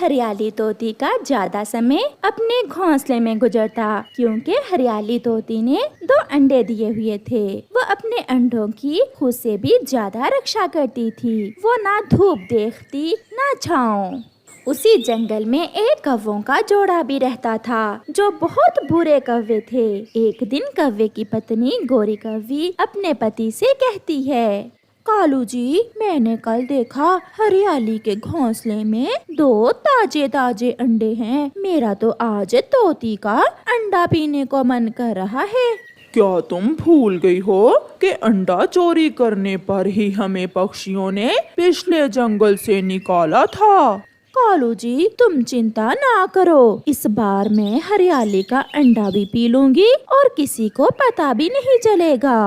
हरियाली तोती का ज्यादा समय अपने घोंसले में गुजरता, क्योंकि हरियाली तोती ने 2 अंडे दिए हुए थे। वो अपने अंडों की खुद से भी ज्यादा रक्षा करती थी। वो ना धूप देखती ना छाँव। उसी जंगल में एक कौवों का जोड़ा भी रहता था, जो बहुत बुरे कौवे थे। एक दिन कौवे की पत्नी गोरी कौवी अपने पति से कहती है, कालू जी, मैंने कल देखा हरियाली के घोंसले में 2 ताजे ताजे अंडे हैं। मेरा तो आज तोती का अंडा पीने को मन कर रहा है। क्या तुम भूल गई हो कि अंडा चोरी करने पर ही हमें पक्षियों ने पिछले जंगल से निकाला था? कालू जी, तुम चिंता ना करो, इस बार मैं हरियाली का अंडा भी पी लूंगी और किसी को पता भी नहीं चलेगा।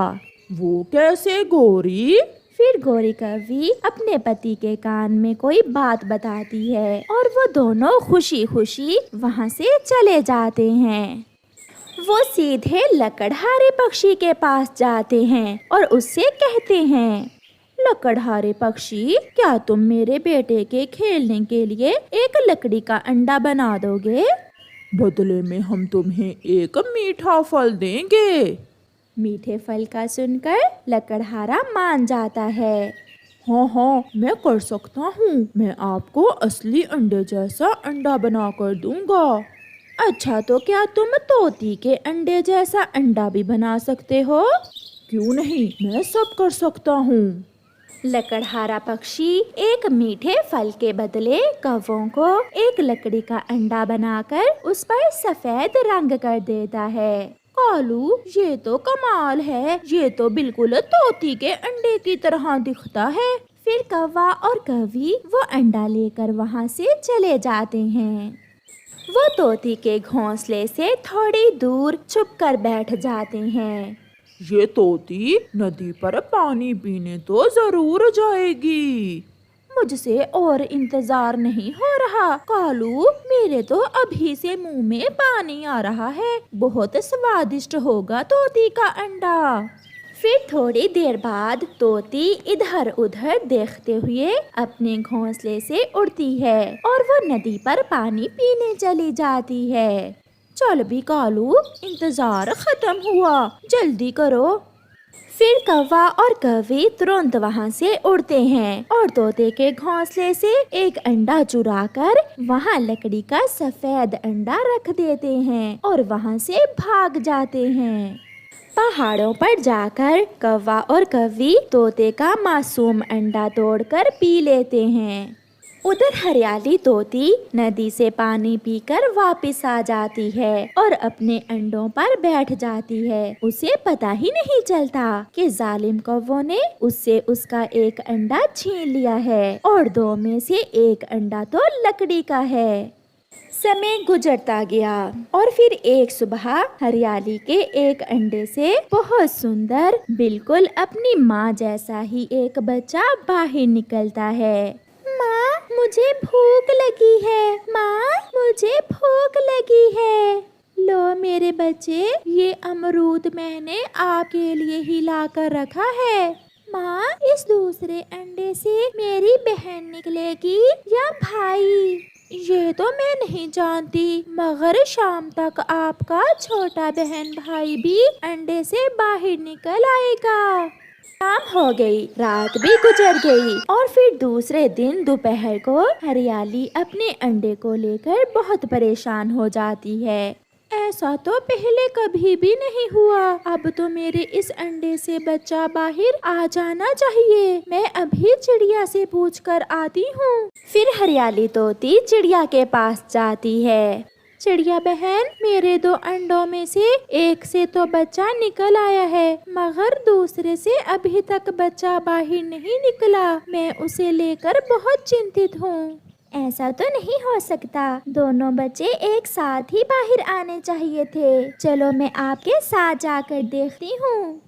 वो कैसे गोरी? फिर गोरी कौवी अपने पति के कान में कोई बात बताती है और वो दोनों खुशी खुशी वहाँ से चले जाते हैं। वो सीधे लकड़हारे पक्षी के पास जाते हैं और उससे कहते हैं, लकड़हारे पक्षी, क्या तुम मेरे बेटे के खेलने के लिए एक लकड़ी का अंडा बना दोगे? बदले में हम तुम्हें एक मीठा फल देंगे। मीठे फल का सुनकर लकड़हारा मान जाता है। हाँ, मैं कर सकता हूँ। मैं आपको असली अंडे जैसा अंडा बना कर दूंगा। अच्छा, तो क्या तुम तोती के अंडे जैसा अंडा भी बना सकते हो? क्यों नहीं, मैं सब कर सकता हूँ। लकड़हारा पक्षी एक मीठे फल के बदले कौवों को एक लकड़ी का अंडा बनाकर उस पर सफेद रंग कर देता है। कालू, ये तो कमाल है, ये तो बिल्कुल तोती के अंडे की तरह दिखता है। फिर कौवा और कौवी वो अंडा लेकर वहाँ से चले जाते हैं। वो तोती के घोंसले से थोड़ी दूर छुपकर बैठ जाते हैं। ये तोती नदी पर पानी पीने तो जरूर जाएगी। मुझसे और इंतजार नहीं हो रहा कालू, मेरे तो अभी से मुंह में पानी आ रहा है। बहुत स्वादिष्ट होगा तोती का अंडा। फिर थोड़ी देर बाद तोती इधर उधर देखते हुए अपने घोंसले से उड़ती है और वो नदी पर पानी पीने चली जाती है। चल भी कालू, इंतजार खत्म हुआ, जल्दी करो। फिर कौवा और कौवी तुरंत वहाँ से उड़ते हैं और तोते के घोंसले से एक अंडा चुराकर वहाँ लकड़ी का सफेद अंडा रख देते हैं और वहाँ से भाग जाते हैं। पहाड़ों पर जाकर कौवा और कौवी तोते का मासूम अंडा तोड़कर पी लेते हैं। उधर हरियाली तोती नदी से पानी पीकर वापस आ जाती है और अपने अंडों पर बैठ जाती है। उसे पता ही नहीं चलता कि जालिम कौवों ने उससे उसका एक अंडा छीन लिया है और 2 में से एक अंडा तो लकड़ी का है। समय गुजरता गया और फिर एक सुबह हरियाली के एक अंडे से बहुत सुंदर, बिल्कुल अपनी माँ जैसा ही एक बच्चा बाहर निकलता है। माँ, मुझे भूख लगी है। माँ, मुझे भूख लगी है। लो मेरे बच्चे, ये अमरूद मैंने आपके लिए ही ला कर रखा है। माँ, इस दूसरे अंडे से मेरी बहन निकलेगी या भाई? ये तो मैं नहीं जानती, मगर शाम तक आपका छोटा बहन भाई भी अंडे से बाहर निकल आएगा। शाम हो गई, रात भी गुजर गई और फिर दूसरे दिन दोपहर को हरियाली अपने अंडे को लेकर बहुत परेशान हो जाती है। ऐसा तो पहले कभी भी नहीं हुआ। अब तो मेरे इस अंडे से बच्चा बाहर आ जाना चाहिए। मैं अभी चिड़िया से पूछकर आती हूँ। फिर हरियाली तोती चिड़िया के पास जाती है। चिड़िया बहन, मेरे 2 अंडों में से एक से तो बच्चा निकल आया है, मगर दूसरे से अभी तक बच्चा बाहर नहीं निकला। मैं उसे लेकर बहुत चिंतित हूँ। ऐसा तो नहीं हो सकता, दोनों बच्चे एक साथ ही बाहर आने चाहिए थे। चलो मैं आपके साथ जाकर देखती हूँ।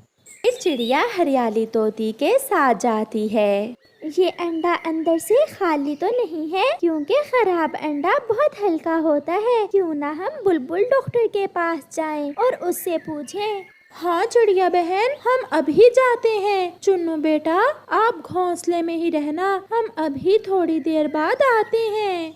इस चिड़िया हरियाली तोती के साथ जाती है। ये अंडा अंदर से खाली तो नहीं है, क्योंकि खराब अंडा बहुत हल्का होता है। क्यों ना हम बुलबुल डॉक्टर के पास जाएं और उससे पूछें। हाँ चिड़िया बहन, हम अभी जाते हैं। चुन्नू बेटा, आप घोंसले में ही रहना, हम अभी थोड़ी देर बाद आते हैं।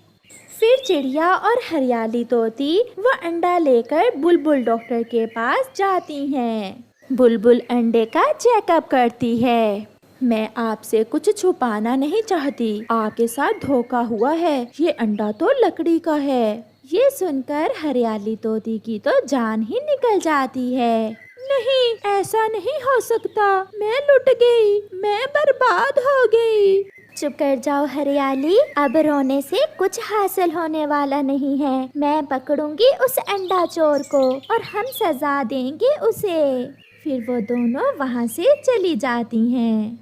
फिर चिड़िया और हरियाली तोती वो अंडा लेकर बुलबुल डॉक्टर के पास जाती हैं। बुलबुल अंडे का चेकअप करती है। मैं आपसे कुछ छुपाना नहीं चाहती, आपके साथ धोखा हुआ है, ये अंडा तो लकड़ी का है। ये सुनकर हरियाली तोती की तो जान ही निकल जाती है। नहीं, ऐसा नहीं हो सकता, मैं लुट गई, मैं बर्बाद हो गई। चुप कर जाओ हरियाली, अब रोने से कुछ हासिल होने वाला नहीं है। मैं पकड़ूंगी उस अंडा चोर को और हम सजा देंगे उसे। फिर वो दोनों वहाँ से चली जाती हैं।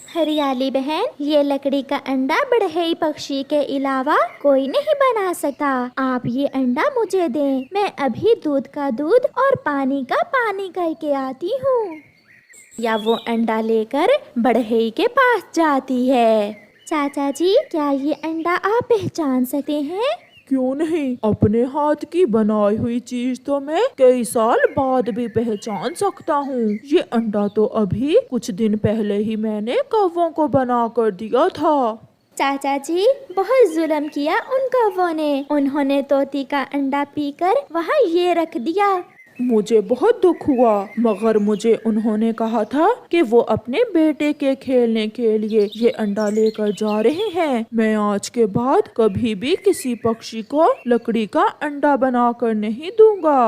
हरियाली बहन, ये लकड़ी का अंडा बड़हई पक्षी के अलावा कोई नहीं बना सकता। आप ये अंडा मुझे दें, मैं अभी दूध का दूध और पानी का पानी करके आती हूँ। या वो अंडा लेकर बढ़ई के पास जाती है। चाचा जी, क्या ये अंडा आप पहचान सकते हैं? क्यों नहीं, अपने हाथ की बनाई हुई चीज तो मैं कई साल बाद भी पहचान सकता हूँ। ये अंडा तो अभी कुछ दिन पहले ही मैंने कौवों को बना कर दिया था। चाचा जी, बहुत जुल्म किया उन कौवों ने। उन्होंने तोती का अंडा पीकर वहाँ ये रख दिया। मुझे बहुत दुख हुआ, मगर मुझे उन्होंने कहा था कि वो अपने बेटे के खेलने के लिए ये अंडा लेकर जा रहे हैं। मैं आज के बाद कभी भी किसी पक्षी को लकड़ी का अंडा बनाकर नहीं दूंगा।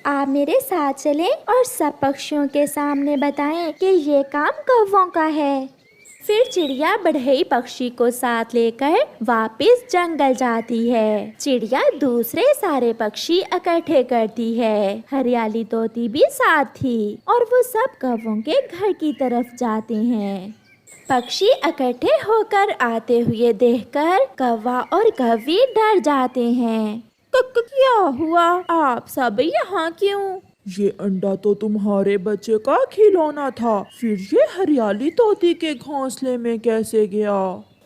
आप मेरे साथ चलें और सब पक्षियों के सामने बताएं कि ये काम कौवों का है। फिर चिड़िया बढ़ई पक्षी को साथ लेकर वापस जंगल जाती है। चिड़िया दूसरे सारे पक्षी इकट्ठे करती है। हरियाली तोती भी साथ थी और वो सब कौवों के घर की तरफ जाते हैं। पक्षी इकट्ठे होकर आते हुए देखकर कौवा और कौवी डर जाते हैं। क्या हुआ? आप सब यहाँ क्यों? ये अंडा तो तुम्हारे बच्चे का खिलौना था, फिर ये हरियाली तोती के घोंसले में कैसे गया?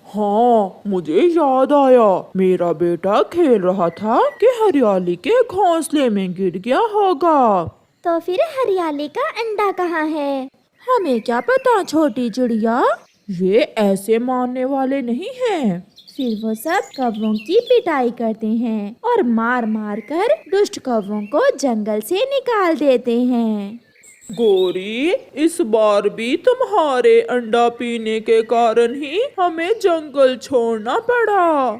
हाँ, मुझे याद आया, मेरा बेटा खेल रहा था कि हरियाली के घोंसले में गिर गया होगा। तो फिर हरियाली का अंडा कहाँ है? हमें क्या पता छोटी चिड़िया, ये ऐसे मानने वाले नहीं हैं। फिर वो सब कौवों की पिटाई करते हैं और मार मार कर दुष्ट कौवों को जंगल से निकाल देते हैं। गोरी, इस बार भी तुम्हारे अंडा पीने के कारण ही हमें जंगल छोड़ना पड़ा।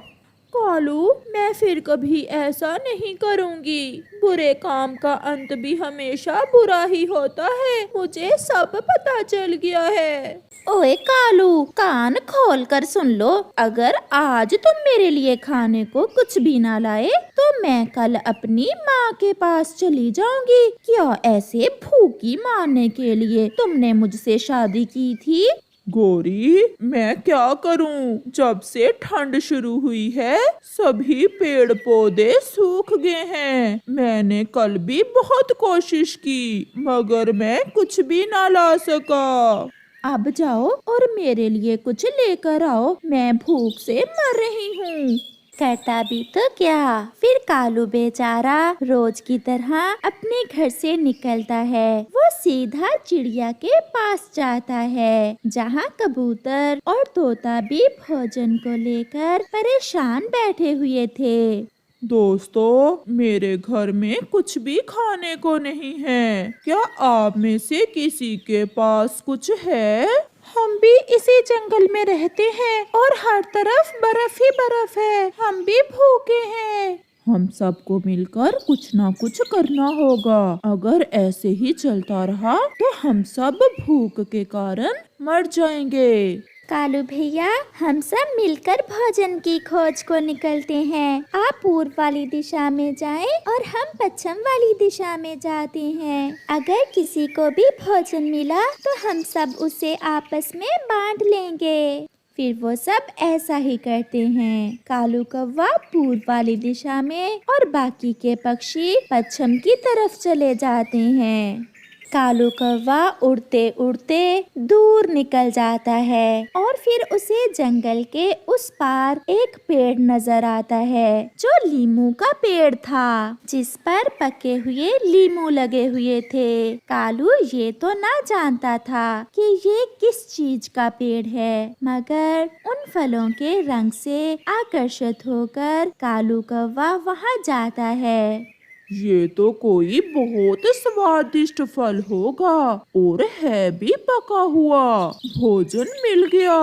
कालू, मैं फिर कभी ऐसा नहीं करूँगी। बुरे काम का अंत भी हमेशा बुरा ही होता है, मुझे सब पता चल गया है। ओए कालू, कान खोल कर सुन लो। अगर आज तुम मेरे लिए खाने को कुछ भी ना लाए तो मैं कल अपनी माँ के पास चली जाऊंगी। क्या ऐसे भूखी मारने के लिए तुमने मुझसे शादी की थी? गोरी, मैं क्या करूं? जब से ठंड शुरू हुई है सभी पेड़ पौधे सूख गए हैं। मैंने कल भी बहुत कोशिश की मगर मैं कुछ भी ना ला सका। अब जाओ और मेरे लिए कुछ लेकर आओ, मैं भूख से मर रही हूँ। करता भी तो क्या। फिर कालू बेचारा रोज की तरह अपने घर से निकलता है। वो सीधा चिड़िया के पास जाता है जहाँ कबूतर और तोता भी भोजन को लेकर परेशान बैठे हुए थे। दोस्तों, मेरे घर में कुछ भी खाने को नहीं है। क्या आप में से किसी के पास कुछ है? हम भी इसी जंगल में रहते हैं और हर तरफ बर्फ ही बर्फ है। हम भी भूखे हैं। हम सबको मिलकर कुछ ना कुछ करना होगा। अगर ऐसे ही चलता रहा तो हम सब भूख के कारण मर जाएंगे। कालू भैया, हम सब मिलकर भोजन की खोज को निकलते हैं। आप पूर्व वाली दिशा में जाएं और हम पश्चिम वाली दिशा में जाते हैं। अगर किसी को भी भोजन मिला तो हम सब उसे आपस में बांट लेंगे। फिर वो सब ऐसा ही करते हैं। कालू कौवा पूर्व वाली दिशा में और बाकी के पक्षी पश्चिम की तरफ चले जाते हैं। कालू कौवा उड़ते उड़ते दूर निकल जाता है और फिर उसे जंगल के उस पार एक पेड़ नजर आता है जो लीमू का पेड़ था, जिस पर पके हुए लीमू लगे हुए थे। कालू ये तो ना जानता था कि ये किस चीज का पेड़ है, मगर उन फलों के रंग से आकर्षित होकर कालू कौवा वहाँ जाता है। ये तो कोई बहुत स्वादिष्ट फल होगा और है भी पका हुआ। भोजन मिल गया।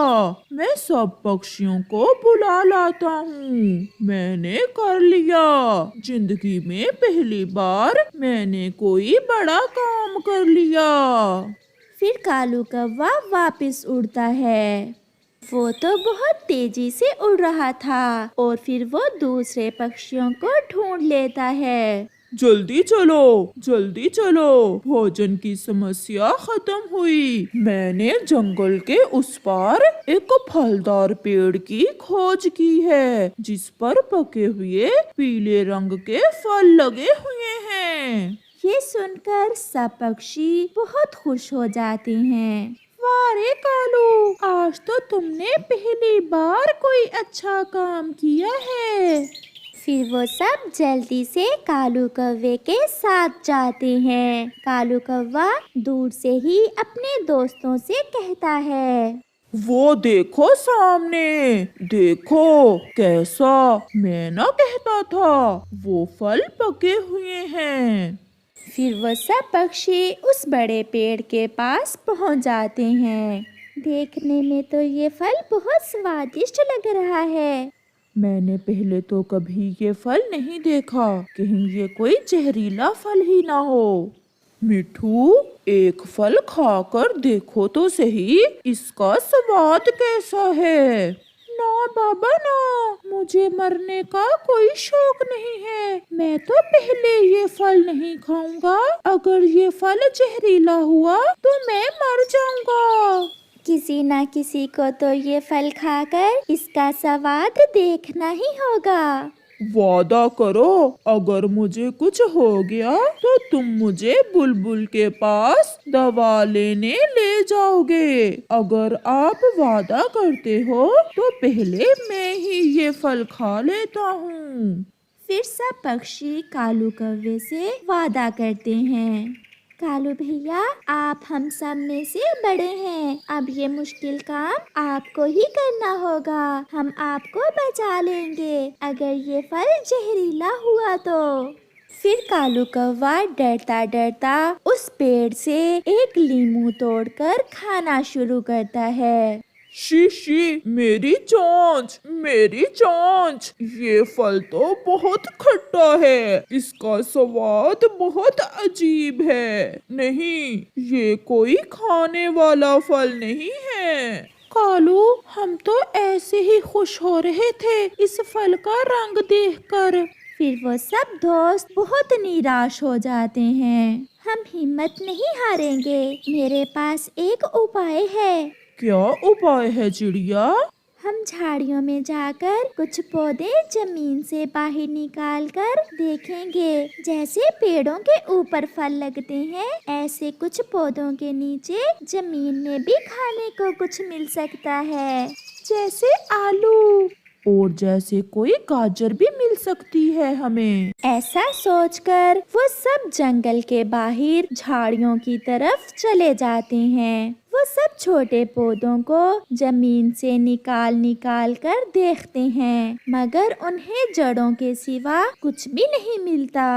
मैं सब पक्षियों को बुला लाता हूँ। मैंने कर लिया। जिंदगी में पहली बार मैंने कोई बड़ा काम कर लिया। फिर कालू कौवा वापस उड़ता है। वो तो बहुत तेजी से उड़ रहा था और फिर वो दूसरे पक्षियों को ढूंढ लेता है। जल्दी चलो, जल्दी चलो, भोजन की समस्या खत्म हुई। मैंने जंगल के उस पार एक फलदार पेड़ की खोज की है, जिस पर पके हुए पीले रंग के फल लगे हुए हैं। ये सुनकर सब पक्षी बहुत खुश हो जाते हैं। वाह रे कालू, आज तो तुमने पहली बार कोई अच्छा काम किया है। फिर वो सब जल्दी से कालू कौवे के साथ जाते हैं। कालू कौवा दूर से ही अपने दोस्तों से कहता है, वो देखो सामने, देखो कैसा मैं ना कहता था, वो फल पके हुए हैं। फिर वो सब पक्षी उस बड़े पेड़ के पास पहुंच जाते हैं। देखने में तो ये फल बहुत स्वादिष्ट लग रहा है। मैंने पहले तो कभी ये फल नहीं देखा, कहीं ये कोई जहरीला फल ही ना हो। मिठू, एक फल खाकर देखो तो सही, इसका स्वाद कैसा है। ना बाबा ना, मुझे मरने का कोई शौक नहीं है। मैं तो पहले ये फल नहीं खाऊंगा। अगर ये फल जहरीला हुआ तो मैं मर जाऊंगा। किसी ना किसी को तो ये फल खाकर इसका स्वाद देखना ही होगा। वादा करो, अगर मुझे कुछ हो गया तो तुम मुझे बुलबुल के पास दवा लेने ले जाओगे। अगर आप वादा करते हो तो पहले मैं ही ये फल खा लेता हूँ। फिर सब पक्षी कालू कौवे से वादा करते हैं। कालू भैया, आप हम सब में से बड़े हैं, अब ये मुश्किल काम आपको ही करना होगा। हम आपको बचा लेंगे अगर ये फल जहरीला हुआ तो। फिर कालू कौवा डरता डरता उस पेड़ से एक लीमू तोड़कर खाना शुरू करता है। शी, मेरी चोंच, मेरी चोंच, ये फल तो बहुत खट्टा है। इसका स्वाद बहुत अजीब है। नहीं, ये कोई खाने वाला फल नहीं है। कालू, हम तो ऐसे ही खुश हो रहे थे इस फल का रंग देखकर। फिर वो सब दोस्त बहुत निराश हो जाते हैं। हम हिम्मत नहीं हारेंगे, मेरे पास एक उपाय है। क्या उपाय है चिड़िया? हम झाड़ियों में जाकर कुछ पौधे जमीन से बाहर निकाल कर देखेंगे। जैसे पेड़ों के ऊपर फल लगते हैं, ऐसे कुछ पौधों के नीचे जमीन में भी खाने को कुछ मिल सकता है, जैसे आलू। और जैसे कोई गाजर भी मिल सकती है हमें। ऐसा सोचकर वो सब जंगल के बाहर झाड़ियों की तरफ चले जाते हैं। वो सब छोटे पौधों को जमीन से निकाल निकाल कर देखते हैं, मगर उन्हें जड़ों के सिवा कुछ भी नहीं मिलता।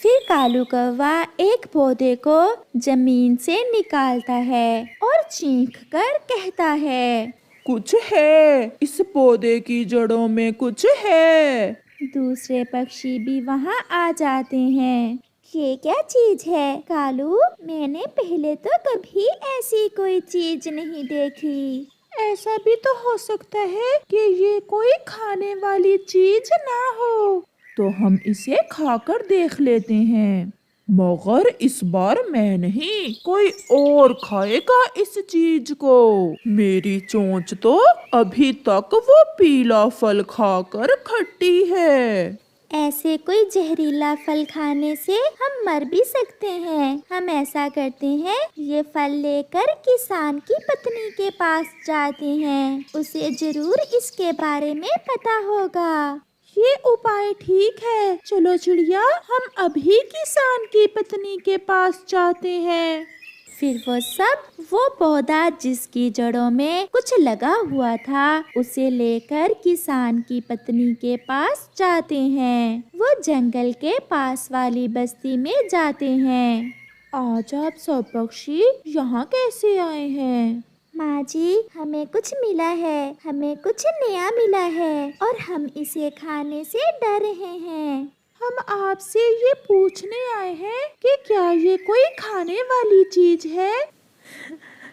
फिर कालू कौवा एक पौधे को जमीन से निकालता है और चीख कर कहता है, कुछ है, इस पौधे की जड़ों में कुछ है। दूसरे पक्षी भी वहाँ आ जाते हैं। ये क्या चीज है कालू? मैंने पहले तो कभी ऐसी कोई चीज नहीं देखी। ऐसा भी तो हो सकता है कि ये कोई खाने वाली चीज ना हो, तो हम इसे खाकर देख लेते हैं। मगर इस बार मैं नहीं, कोई और खाएगा इस चीज को। मेरी चोंच तो अभी तक वो पीला फल खाकर खट्टी है। ऐसे कोई जहरीला फल खाने से हम मर भी सकते हैं। हम ऐसा करते हैं, ये फल लेकर किसान की पत्नी के पास जाते हैं, उसे जरूर इसके बारे में पता होगा। ये उपाय ठीक है, चलो चिड़िया, हम अभी किसान की पत्नी के पास जाते हैं। फिर वो पौधा जिसकी जड़ों में कुछ लगा हुआ था, उसे लेकर किसान की पत्नी के पास जाते हैं। वो जंगल के पास वाली बस्ती में जाते हैं। आज आप सब पक्षी यहाँ कैसे आए हैं? माँ जी, हमें कुछ मिला है, हमें कुछ नया मिला है और हम इसे खाने से डर रहे हैं। हम आपसे ये पूछने आए हैं कि क्या ये कोई खाने वाली चीज है?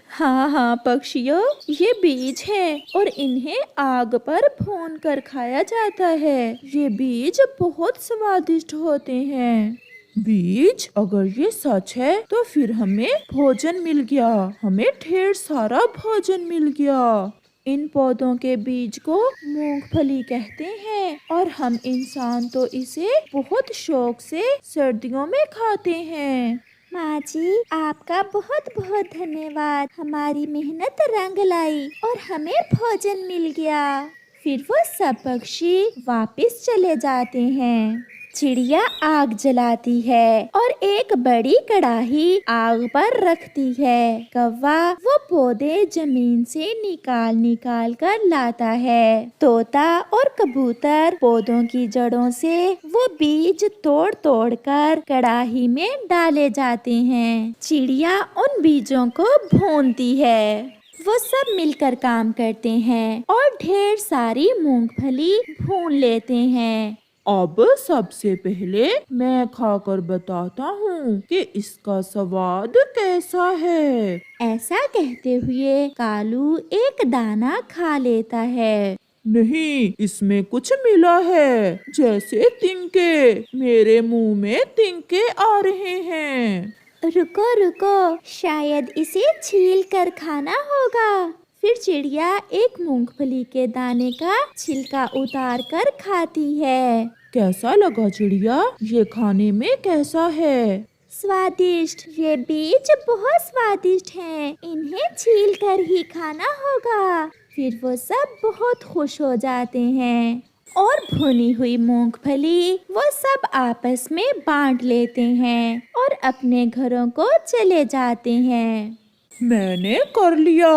हाँ हाँ पक्षियों, ये बीज हैं और इन्हें आग पर भून कर खाया जाता है। ये बीज बहुत स्वादिष्ट होते हैं। बीज? अगर ये सच है तो फिर हमें भोजन मिल गया, हमें ढेर सारा भोजन मिल गया। इन पौधों के बीज को मूंगफली कहते हैं और हम इंसान तो इसे बहुत शौक से सर्दियों में खाते हैं। माँ जी, आपका बहुत बहुत धन्यवाद, हमारी मेहनत रंग लाई और हमें भोजन मिल गया। फिर वो सब पक्षी वापस चले जाते हैं। चिड़िया आग जलाती है और एक बड़ी कढ़ाई आग पर रखती है। कौवा वो पौधे जमीन से निकाल निकाल कर लाता है। तोता और कबूतर पौधों की जड़ों से वो बीज तोड़ तोड़ कर कढ़ाई में डाले जाते हैं। चिड़िया उन बीजों को भूनती है। वो सब मिलकर काम करते हैं और ढेर सारी मूंगफली भून लेते हैं। अब सबसे पहले मैं खाकर बताता हूँ कि इसका स्वाद कैसा है। ऐसा कहते हुए कालू एक दाना खा लेता है। नहीं, इसमें कुछ मिला है, जैसे तिनके। मेरे मुंह में तिनके आ रहे हैं। रुको रुको, शायद इसे छील कर खाना होगा। फिर चिड़िया एक मूंगफली के दाने का छिलका उतार कर खाती है। कैसा लगा चिड़िया? ये खाने में कैसा है? स्वादिष्ट, ये बीज बहुत स्वादिष्ट हैं, इन्हें छील कर ही खाना होगा। फिर वो सब बहुत खुश हो जाते हैं और भुनी हुई मूंगफली वो सब आपस में बांट लेते हैं और अपने घरों को चले जाते हैं। मैंने कर लिया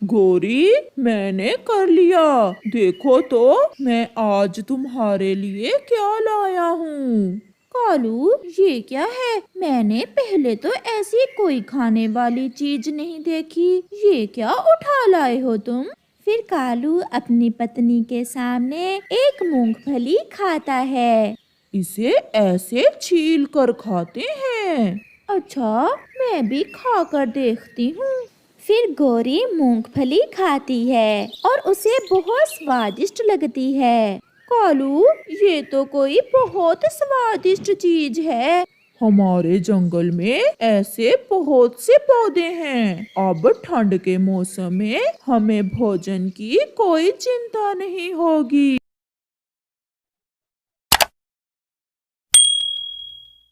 गोरी, मैंने कर लिया। देखो तो मैं आज तुम्हारे लिए क्या लाया हूँ। कालू, ये क्या है? मैंने पहले तो ऐसी कोई खाने वाली चीज नहीं देखी। ये क्या उठा लाए हो तुम? फिर कालू अपनी पत्नी के सामने एक मूंगफली खाता है। इसे ऐसे छील कर खाते हैं? अच्छा, मैं भी खाकर देखती हूँ। फिर गोरी मूंगफली खाती है और उसे बहुत स्वादिष्ट लगती है। कालू, ये तो कोई बहुत स्वादिष्ट चीज है। हमारे जंगल में ऐसे बहुत से पौधे हैं। अब ठंड के मौसम में हमें भोजन की कोई चिंता नहीं होगी।